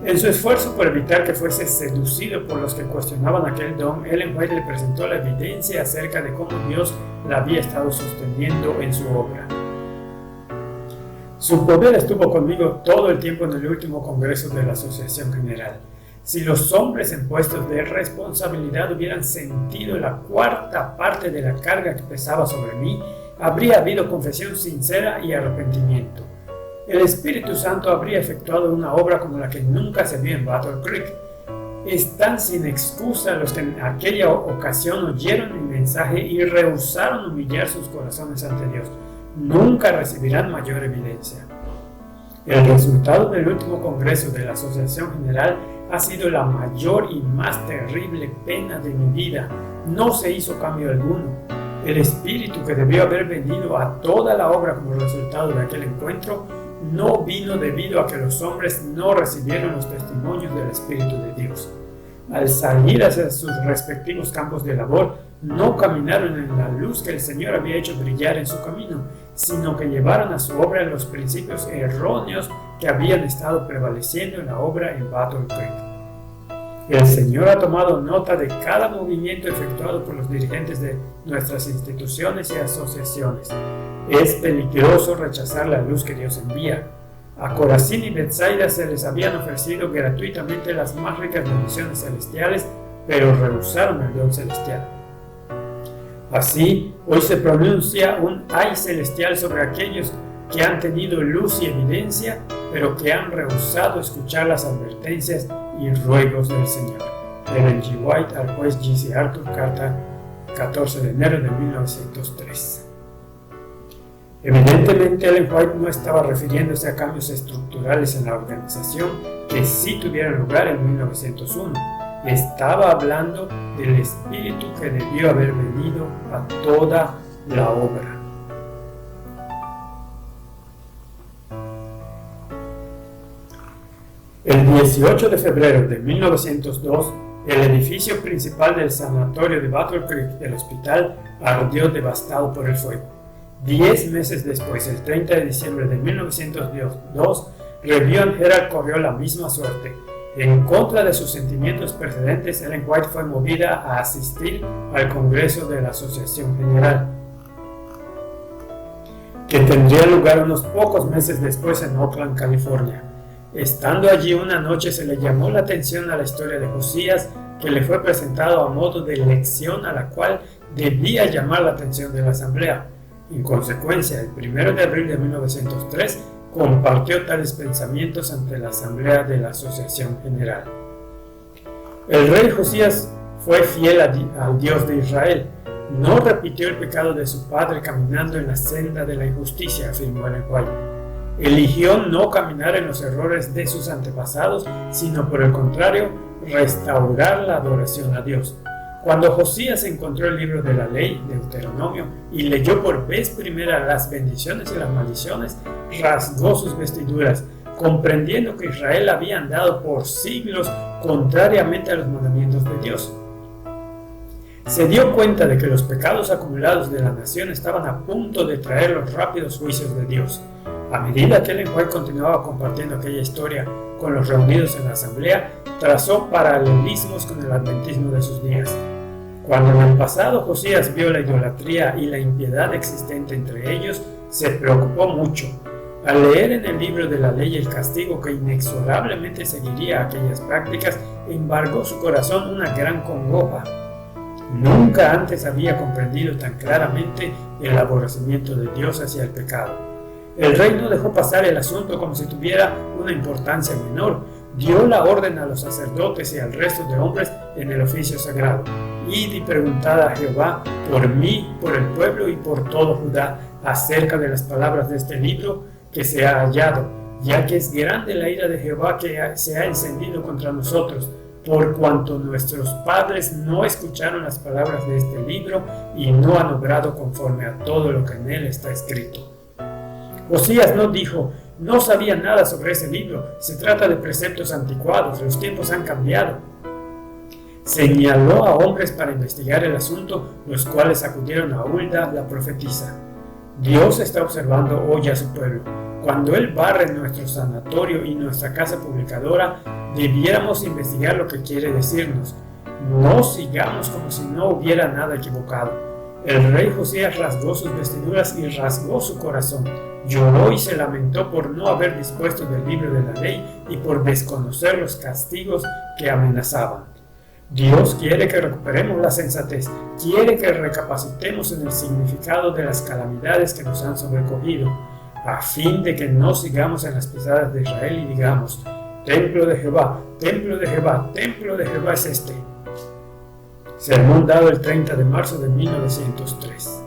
En su esfuerzo por evitar que fuese seducido por los que cuestionaban aquel don, Ellen White le presentó la evidencia acerca de cómo Dios la había estado sosteniendo en su obra. Su poder estuvo conmigo todo el tiempo en el último congreso de la Asociación General. Si los hombres en puestos de responsabilidad hubieran sentido la 1/4 parte de la carga que pesaba sobre mí, habría habido confesión sincera y arrepentimiento. El Espíritu Santo habría efectuado una obra como la que nunca se vio en Battle Creek. Están sin excusa los que en aquella ocasión oyeron mi mensaje y rehusaron humillar sus corazones ante Dios. Nunca recibirán mayor evidencia. El resultado del último congreso de la Asociación General ha sido la mayor y más terrible pena de mi vida. No se hizo cambio alguno. El espíritu que debió haber venido a toda la obra como resultado de aquel encuentro no vino debido a que los hombres no recibieron los testimonios del Espíritu de Dios. Al salir hacia sus respectivos campos de labor, no caminaron en la luz que el Señor había hecho brillar en su camino, sino que llevaron a su obra los principios erróneos que habían estado prevaleciendo en la obra en Battle Creek. El Señor ha tomado nota de cada movimiento efectuado por los dirigentes de nuestras instituciones y asociaciones. Es peligroso rechazar la luz que Dios envía. A Corazín y Betsaida se les habían ofrecido gratuitamente las más ricas bendiciones celestiales, pero rehusaron el don celestial. Así, hoy se pronuncia un ay celestial sobre aquellos que han tenido luz y evidencia, pero que han rehusado escuchar las advertencias y ruegos del Señor. Ellen G. White al juez G.C. Arthur, carta 14 de enero de 1903. Evidentemente, Ellen White no estaba refiriéndose a cambios estructurales en la organización que sí tuvieron lugar en 1901. Estaba hablando del espíritu que debió haber venido a toda la obra. El 18 de febrero de 1902, el edificio principal del sanatorio de Battle Creek del hospital ardió devastado por el fuego. 10 meses después, el 30 de diciembre de 1902, Reverend Herald corrió la misma suerte. En contra de sus sentimientos precedentes, Ellen White fue movida a asistir al Congreso de la Asociación General, que tendría lugar unos pocos meses después en Oakland, California. Estando allí una noche se le llamó la atención a la historia de Josías, que le fue presentado a modo de lección a la cual debía llamar la atención de la asamblea. En consecuencia, el 1 de abril de 1903 compartió tales pensamientos ante la asamblea de la Asociación General. El rey Josías fue fiel al Dios de Israel. No repitió el pecado de su padre caminando en la senda de la injusticia, afirmó Ellen White. Eligió no caminar en los errores de sus antepasados, sino por el contrario, restaurar la adoración a Dios. Cuando Josías encontró el libro de la ley, Deuteronomio, y leyó por vez primera las bendiciones y las maldiciones, rasgó sus vestiduras, comprendiendo que Israel había andado por siglos contrariamente a los mandamientos de Dios. Se dio cuenta de que los pecados acumulados de la nación estaban a punto de traer los rápidos juicios de Dios. A medida que Ellen White continuaba compartiendo aquella historia con los reunidos en la asamblea, trazó paralelismos con el adventismo de sus días. Cuando en el pasado Josías vio la idolatría y la impiedad existente entre ellos, se preocupó mucho. Al leer en el libro de la ley el castigo que inexorablemente seguiría aquellas prácticas, embargó su corazón una gran congoja. Nunca antes había comprendido tan claramente el aborrecimiento de Dios hacia el pecado. El rey no dejó pasar el asunto como si tuviera una importancia menor. Dio la orden a los sacerdotes y al resto de hombres en el oficio sagrado. Id y preguntad a Jehová por mí, por el pueblo y por todo Judá acerca de las palabras de este libro que se ha hallado, ya que es grande la ira de Jehová que se ha encendido contra nosotros, por cuanto nuestros padres no escucharon las palabras de este libro y no han obrado conforme a todo lo que en él está escrito. Josías no dijo, no sabía nada sobre ese libro, se trata de preceptos anticuados, los tiempos han cambiado. Señaló a hombres para investigar el asunto, los cuales acudieron a Hulda, la profetisa. Dios está observando hoy a su pueblo. Cuando Él barre nuestro sanatorio y nuestra casa publicadora, debiéramos investigar lo que quiere decirnos. No sigamos como si no hubiera nada equivocado. El rey Josías rasgó sus vestiduras y rasgó su corazón. Lloró y se lamentó por no haber dispuesto del libro de la ley y por desconocer los castigos que amenazaban. Dios quiere que recuperemos la sensatez, quiere que recapacitemos en el significado de las calamidades que nos han sobrecogido, a fin de que no sigamos en las pisadas de Israel y digamos, templo de Jehová, templo de Jehová, templo de Jehová es este. Sermón dado el 30 de marzo de 1903.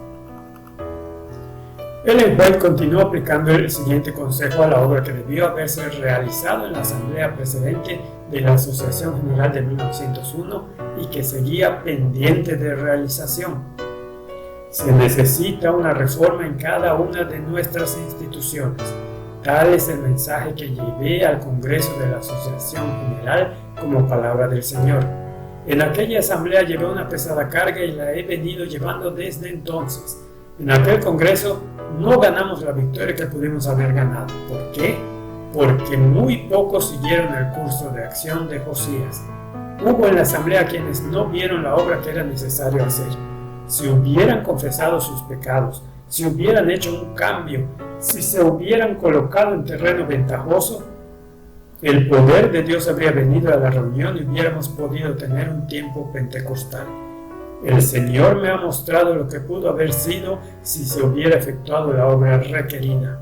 Ellen White continuó aplicando el siguiente consejo a la obra que debió haberse realizado en la asamblea precedente de la Asociación General de 1901 y que seguía pendiente de realización. Se necesita una reforma en cada una de nuestras instituciones. Tal es el mensaje que llevé al Congreso de la Asociación General como palabra del Señor. En aquella asamblea llevé una pesada carga y la he venido llevando desde entonces. En aquel Congreso no ganamos la victoria que pudimos haber ganado. ¿Por qué? Porque muy pocos siguieron el curso de acción de Josías. Hubo en la asamblea quienes no vieron la obra que era necesario hacer. Si hubieran confesado sus pecados, si hubieran hecho un cambio, si se hubieran colocado en terreno ventajoso, el poder de Dios habría venido a la reunión y hubiéramos podido tener un tiempo pentecostal. El Señor me ha mostrado lo que pudo haber sido si se hubiera efectuado la obra requerida.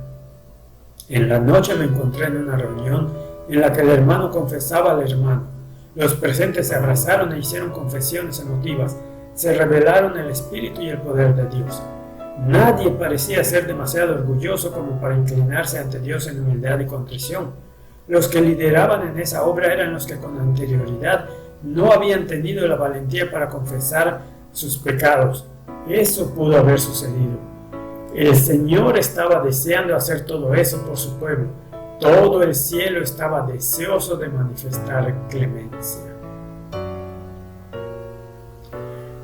En la noche me encontré en una reunión en la que el hermano confesaba al hermano. Los presentes se abrazaron e hicieron confesiones emotivas. Se revelaron el Espíritu y el poder de Dios. Nadie parecía ser demasiado orgulloso como para inclinarse ante Dios en humildad y contrición. Los que lideraban en esa obra eran los que con anterioridad no habían tenido la valentía para confesar sus pecados. Eso pudo haber sucedido. El Señor estaba deseando hacer todo eso por su pueblo. Todo el cielo estaba deseoso de manifestar clemencia.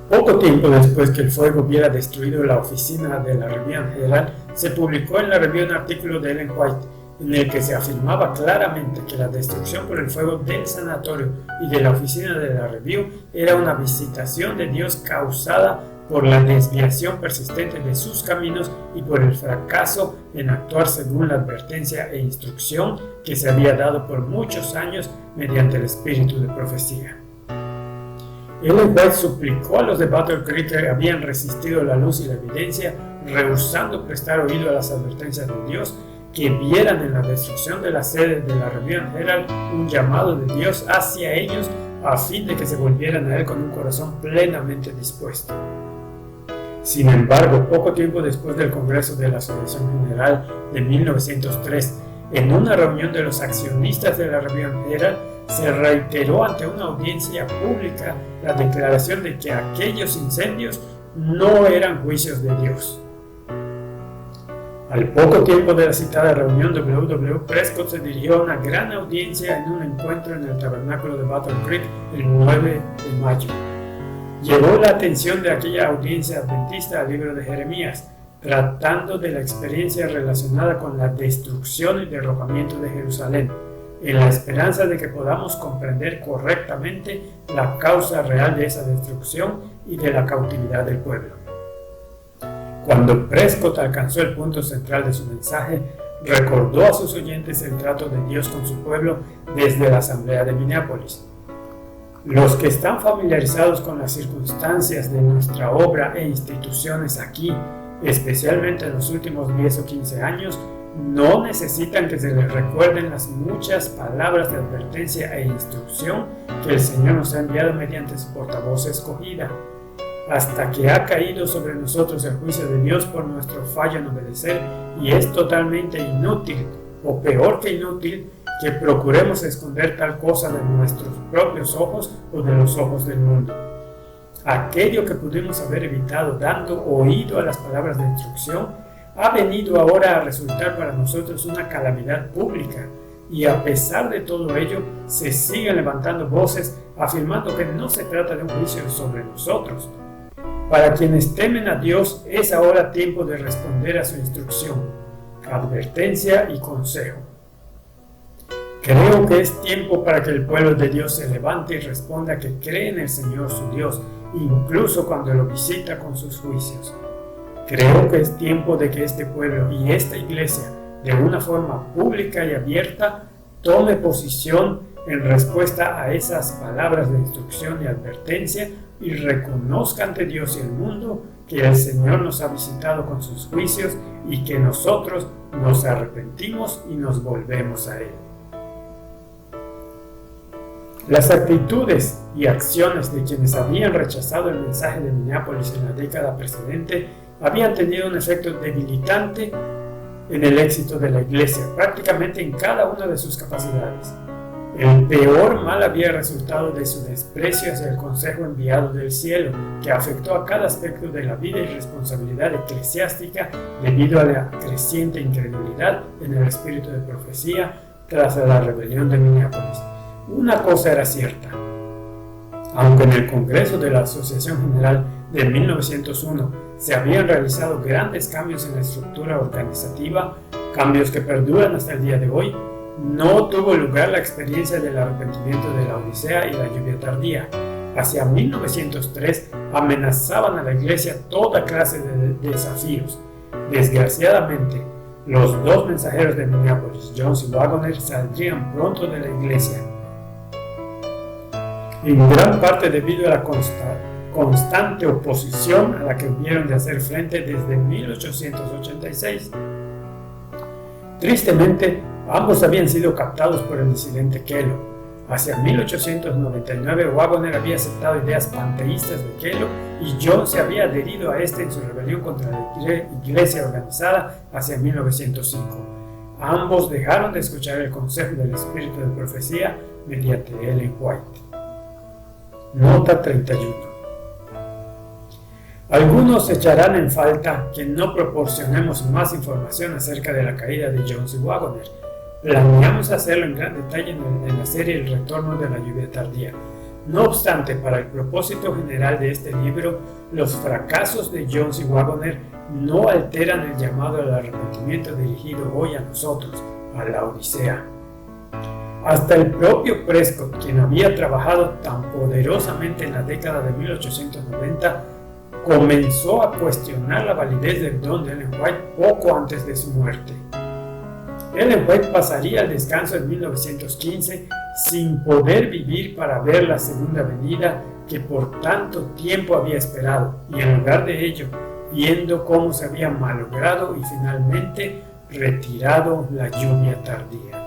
Poco tiempo después que el fuego hubiera destruido la oficina de la Review General, se publicó en la Review un artículo de Ellen White en el que se afirmaba claramente que la destrucción por el fuego del sanatorio y de la oficina de la Review era una visitación de Dios causada por la desviación persistente de sus caminos y por el fracaso en actuar según la advertencia e instrucción que se había dado por muchos años mediante el espíritu de profecía. Ellen White suplicó a los de Battle Creek que habían resistido la luz y la evidencia, rehusando prestar oído a las advertencias de Dios, que vieran en la destrucción de la sede de la Review Herald un llamado de Dios hacia ellos a fin de que se volvieran a Él con un corazón plenamente dispuesto. Sin embargo, poco tiempo después del Congreso de la Asociación General de 1903, en una reunión de los accionistas de la Review Herald, se reiteró ante una audiencia pública la declaración de que aquellos incendios no eran juicios de Dios. Al poco tiempo de la citada reunión, W. Prescott se dirigió a una gran audiencia en un encuentro en el tabernáculo de Battle Creek el 9 de mayo. Llevó la atención de aquella audiencia adventista al libro de Jeremías, tratando de la experiencia relacionada con la destrucción y derrocamiento de Jerusalén, en la esperanza de que podamos comprender correctamente la causa real de esa destrucción y de la cautividad del pueblo. Cuando Prescott alcanzó el punto central de su mensaje, recordó a sus oyentes el trato de Dios con su pueblo desde la asamblea de Minneapolis. Los que están familiarizados con las circunstancias de nuestra obra e instituciones aquí, especialmente en los últimos 10 o 15 años, no necesitan que se les recuerden las muchas palabras de advertencia e instrucción que el Señor nos ha enviado mediante su portavoz escogida, hasta que ha caído sobre nosotros el juicio de Dios por nuestro fallo en obedecer, y es totalmente inútil, o peor que inútil, que procuremos esconder tal cosa de nuestros propios ojos o de los ojos del mundo. Aquello que pudimos haber evitado dando oído a las palabras de instrucción ha venido ahora a resultar para nosotros una calamidad pública, y a pesar de todo ello se siguen levantando voces afirmando que no se trata de un juicio sobre nosotros. Para quienes temen a Dios es ahora tiempo de responder a su instrucción, advertencia y consejo. Creo que es tiempo para que el pueblo de Dios se levante y responda que cree en el Señor su Dios, incluso cuando lo visita con sus juicios. Creo que es tiempo de que este pueblo y esta iglesia, de una forma pública y abierta, tome posición en respuesta a esas palabras de instrucción y advertencia y reconozca ante Dios y el mundo que el Señor nos ha visitado con sus juicios y que nosotros nos arrepentimos y nos volvemos a Él. Las actitudes y acciones de quienes habían rechazado el mensaje de Minneapolis en la década precedente habían tenido un efecto debilitante en el éxito de la iglesia, prácticamente en cada una de sus capacidades. El peor mal había resultado de su desprecio hacia el consejo enviado del cielo, que afectó a cada aspecto de la vida y responsabilidad eclesiástica debido a la creciente incredulidad en el espíritu de profecía tras la rebelión de Minneapolis. Una cosa era cierta: aunque en el Congreso de la Asociación General de 1901 se habían realizado grandes cambios en la estructura organizativa, cambios que perduran hasta el día de hoy, no tuvo lugar la experiencia del arrepentimiento de la Odisea y la lluvia tardía. Hacia 1903 amenazaban a la Iglesia toda clase de desafíos. Desgraciadamente, los dos mensajeros de Minneapolis, Jones y Wagoner, saldrían pronto de la Iglesia, en gran parte debido a la constante oposición a la que hubieron de hacer frente desde 1886. Tristemente, ambos habían sido captados por el disidente Kellogg. Hacia 1899, Wagoner había aceptado ideas panteístas de Kellogg y Jones se había adherido a este en su rebelión contra la Iglesia organizada hacia 1905. Ambos dejaron de escuchar el consejo del espíritu de profecía mediante Ellen White. Nota 31. Algunos echarán en falta que no proporcionemos más información acerca de la caída de Jones y Wagoner. Planeamos hacerlo en gran detalle en la serie El retorno de la lluvia tardía. No obstante, para el propósito general de este libro, los fracasos de Jones y Wagoner no alteran el llamado al arrepentimiento dirigido hoy a nosotros, a la Odisea. Hasta el propio Prescott, quien había trabajado tan poderosamente en la década de 1890, comenzó a cuestionar la validez del don de Ellen White poco antes de su muerte. Ellen White pasaría al descanso en 1915 sin poder vivir para ver la segunda venida que por tanto tiempo había esperado, y en lugar de ello, viendo cómo se había malogrado y finalmente retirado la lluvia tardía.